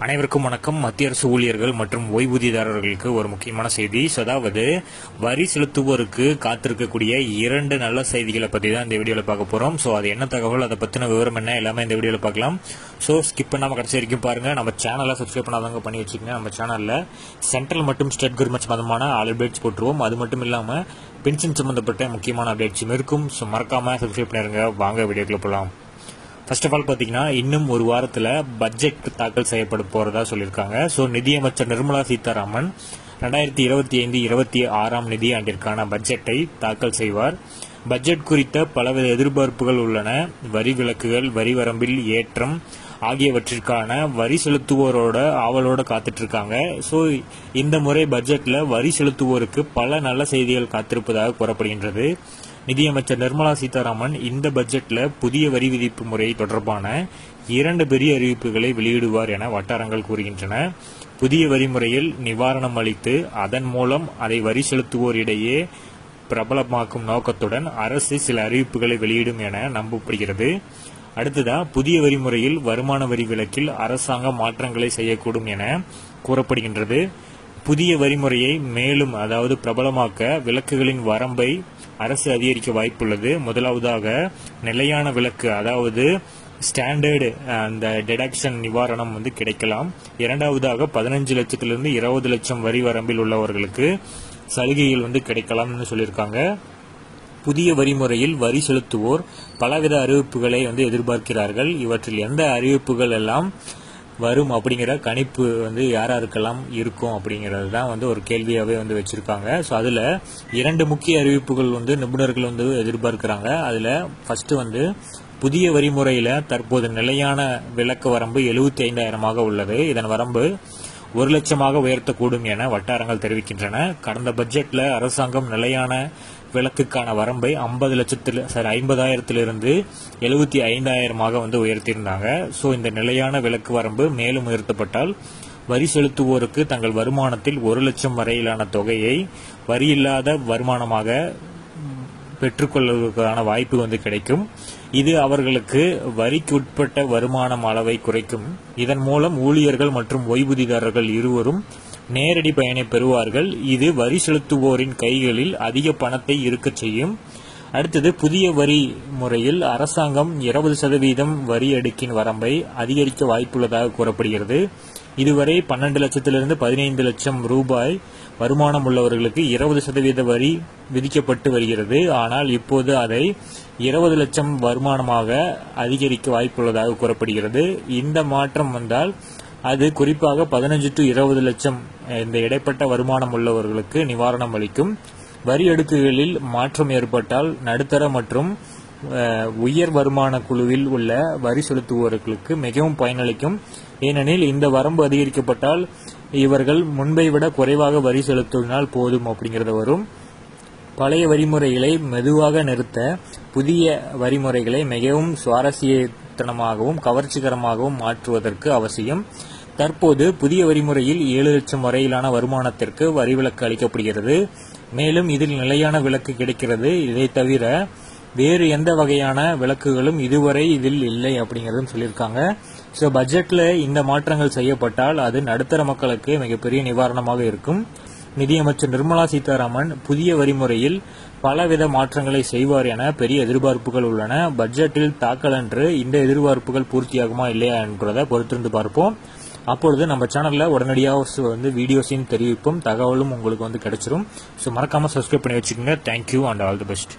அனைவருக்கும் வணக்கம். மத்திய அரசு ஊழியர்கள் மற்றும் ஓய்வூதியதாரர்களுக்கு ஒரு முக்கியமான செய்தி. அதாவது வரி செலுத்துவோருக்கு காத்திருக்கக்கூடிய 2 நல்ல செய்திகளை பற்றி தான் இந்த வீடியோவில் பார்க்க போகிறோம். அது என்ன தகவல், அதை பற்றின விவரம் என்ன, எல்லாமே இந்த வீடியோவில் பார்க்கலாம். ஸ்கிப் பண்ணாமல் கடைசி வரைக்கும் பாருங்கள். நம்ம சேனலை சப்ஸ்கிரைப் பண்ணாதவங்க பண்ணி வச்சுக்கோங்க. நம்ம சேனலில் சென்ட்ரல் மற்றும் ஸ்டேட் கவர்மெண்ட் சம்பந்தமான ஆல் அப்டேட்ஸ் போட்டுருவோம். அது மட்டும் இல்லாமல் பென்ஷன் சம்பந்தப்பட்ட முக்கியமான அப்டேட்ஸும் இருக்கும். மறக்காமல் சப்ஸ்கிரைப் பண்ணிடுங்க. வாங்க வீடியோக்குள்ள போகலாம். ஃபர்ஸ்ட் ஆஃப் ஆல் பார்த்தீங்கன்னா, இன்னும் ஒரு வாரத்தில் பட்ஜெட் தாக்கல் செய்யப்பட போறதா சொல்லியிருக்காங்க. நிதியமைச்சர் நிர்மலா சீதாராமன் 2025-26 நிதியாண்டிற்கான பட்ஜெட்டை தாக்கல் செய்வார். பட்ஜெட் குறித்த பலவித எதிர்பார்ப்புகள் உள்ளன. வரி விலக்குகள், வரி வரம்பில் ஏற்றம் ஆகியவற்றிற்கான வரி செலுத்துவோரோட ஆவலோட காத்துட்டு இருக்காங்க. இந்த முறை பட்ஜெட்ல வரி செலுத்துவோருக்கு பல நல்ல செய்திகள் காத்திருப்பதாக கூறப்படுகின்றது. நிதியமைச்சர் நிர்மலா சீதாராமன் இந்த பட்ஜெட்ல புதிய வரி விதிப்பு முறை தொடர்பான 2 பெரிய அறிவிப்புகளை வெளியிடுவார் என வட்டாரங்கள் கூறுகின்றன. புதிய வரி முறையில் நிவாரணம் அளித்து அதன் மூலம் அதை வரி செலுத்துவோரிடையே பிரபலமாக்கும் நோக்கத்துடன் அரசு சில அறிவிப்புகளை வெளியிடும் என நம்பப்படுகிறது. அடுத்ததா, புதிய வரி முறையில் வருமான வரி விலக்கில் அரசாங்கம் மாற்றங்களை செய்யக்கூடும் என கூறப்படுகின்றது. புதிய வரிமுறையை மேலும் பிரபலமாக்க விலக்குகளின் வரம்பை அரசு அதிகரிக்க வாய்ப்புள்ளது. முதலாவதாக நிலையான விலக்கு, ஸ்டாண்டர்டு அந்த டிடக்ஷன் நிவாரணம் கிடைக்கலாம். இரண்டாவதாக 15 லட்சத்திலிருந்து 20 லட்சம் வரி வரம்பில் உள்ளவர்களுக்கு சலுகைகள் கிடைக்கலாம்னு சொல்லியிருக்காங்க. புதிய வரிமுறையில் வரி செலுத்துவோர் பலவித அறிவிப்புகளை எதிர்பார்க்கிறார்கள். இவற்றில் எந்த அறிவிப்புகள் எல்லாம் வரும் அப்படிங்கிற கணிப்பு யாருக்கெல்லாம் இருக்கும் அப்படிங்கிறது தான் ஒரு கேள்வியாவே வச்சிருக்காங்க. அதுல 2 முக்கிய அறிவிப்புகள் நிபுணர்கள் எதிர்பார்க்கிறாங்க. அதுல ஃபர்ஸ்ட் புதிய வரிமுறையில தற்போது நிலையான விலக்கு வரம்பு 75,000 உள்ளது. இதன் வரம்பு 1 லட்சமாக உயர்த்தக்கூடும் என வட்டாரங்கள் தெரிவிக்கின்றன. கடந்த பட்ஜெட்ல அரசாங்கம் நிலையான விலக்குக்கான வரம்பை 50,000 75,000 உயர்த்தியிருந்தாங்க. இந்த நிலையான விலக்கு வரம்பு மேலும் உயர்த்தப்பட்டால் வரி செலுத்துவோருக்கு தங்கள் வருமானத்தில் 1 லட்சம் வரையிலான தொகையை வரியில்லாத வருமானமாக பெற்றுக்கொள்வதற்கான வாய்ப்பு கிடைக்கும். இது அவர்களுக்கு வரிக்கு உட்பட்ட வருமானம் அளவை குறைக்கும். இதன் மூலம் ஊழியர்கள் மற்றும் ஓய்வூதியதாரர்கள் இருவரும் நேரடி பயனை பெறுவார்கள். இது வரி செலுத்துவோரின் கைகளில் அதிக பணத்தை இருக்கச் செய்யும். அடுத்தது, புதிய வரி முறையில் அரசாங்கம் 20% வரி அடுக்கின் வரம்பை அதிகரிக்க வாய்ப்புள்ளதாக கூறப்படுகிறது. இதுவரை 12 லட்சத்திலிருந்து 15 லட்சம் ரூபாய் வருமானம் உள்ளவர்களுக்கு 20% வரி விதிக்கப்பட்டு வருகிறது. ஆனால் இப்போது அதை 20 லட்சம் வருமானமாக அதிகரிக்க வாய்ப்புள்ளதாக கூறப்படுகிறது. இந்த மாற்றம் வந்தால் அது குறிப்பாக 15 to 20 லட்சம் இந்த இடைப்பட்ட வருமானம் உள்ளவர்களுக்கு நிவாரணம் அளிக்கும். வரி அடுக்குகளில் மாற்றம் ஏற்பட்டால் நடுத்தர மற்றும் உயர் வருமான குழுவில் உள்ள வரி செலுத்துவோர்களுக்கு மிகவும் பயனளிக்கும். ஏனெனில் இந்த வரம்பு அதிகரிக்கப்பட்டால் இவர்கள் முன்பை விட குறைவாக வரி செலுத்தினால் போதும் அப்படிங்கிறது வரும். பழைய வரிமுறைகளை மெதுவாக நிறுத்த புதிய வரிமுறைகளை மிகவும் சுவாரஸ்யத்தனமாகவும் கவர்ச்சிகரமாகவும் மாற்றுவதற்கு அவசியம். தற்போது புதிய வரிமுறையில் 7 லட்சம் வரையிலான வருமானத்திற்கு வரி விலக்கு அளிக்கப்படுகிறது. மேலும் இதில் நிலையான விலக்கு கிடைக்கிறது. இதை தவிர வேறு எந்த வகையான விலக்குகளும் இதுவரை இதில் இல்லை அப்படிங்கறதும் சொல்லியிருக்காங்க. பட்ஜெட்ல இந்த மாற்றங்கள் செய்யப்பட்டால் அது நடுத்தர மக்களுக்கு மிகப்பெரிய நிவாரணமாக இருக்கும். நிதியமைச்சர் நிர்மலா சீதாராமன் புதிய வரிமுறையில் பலவித மாற்றங்களை செய்வார் என பெரிய எதிர்பார்ப்புகள் உள்ளன. பட்ஜெட்டில் தாக்கலன்று இந்த எதிர்பார்ப்புகள் பூர்த்தியாகுமா இல்லையா என்பதை பொறுத்திருந்து பார்ப்போம். அப்பொழுது நம்ம சேனல்ல உடனடியாக வீடியோஸையும் தெரிவிப்போம், தகவலும் உங்களுக்கு கிடைச்சிரும். மறக்காம சப்ஸ்கிரைப் பண்ணி வச்சுக்கோங்க. Thank you and all the best.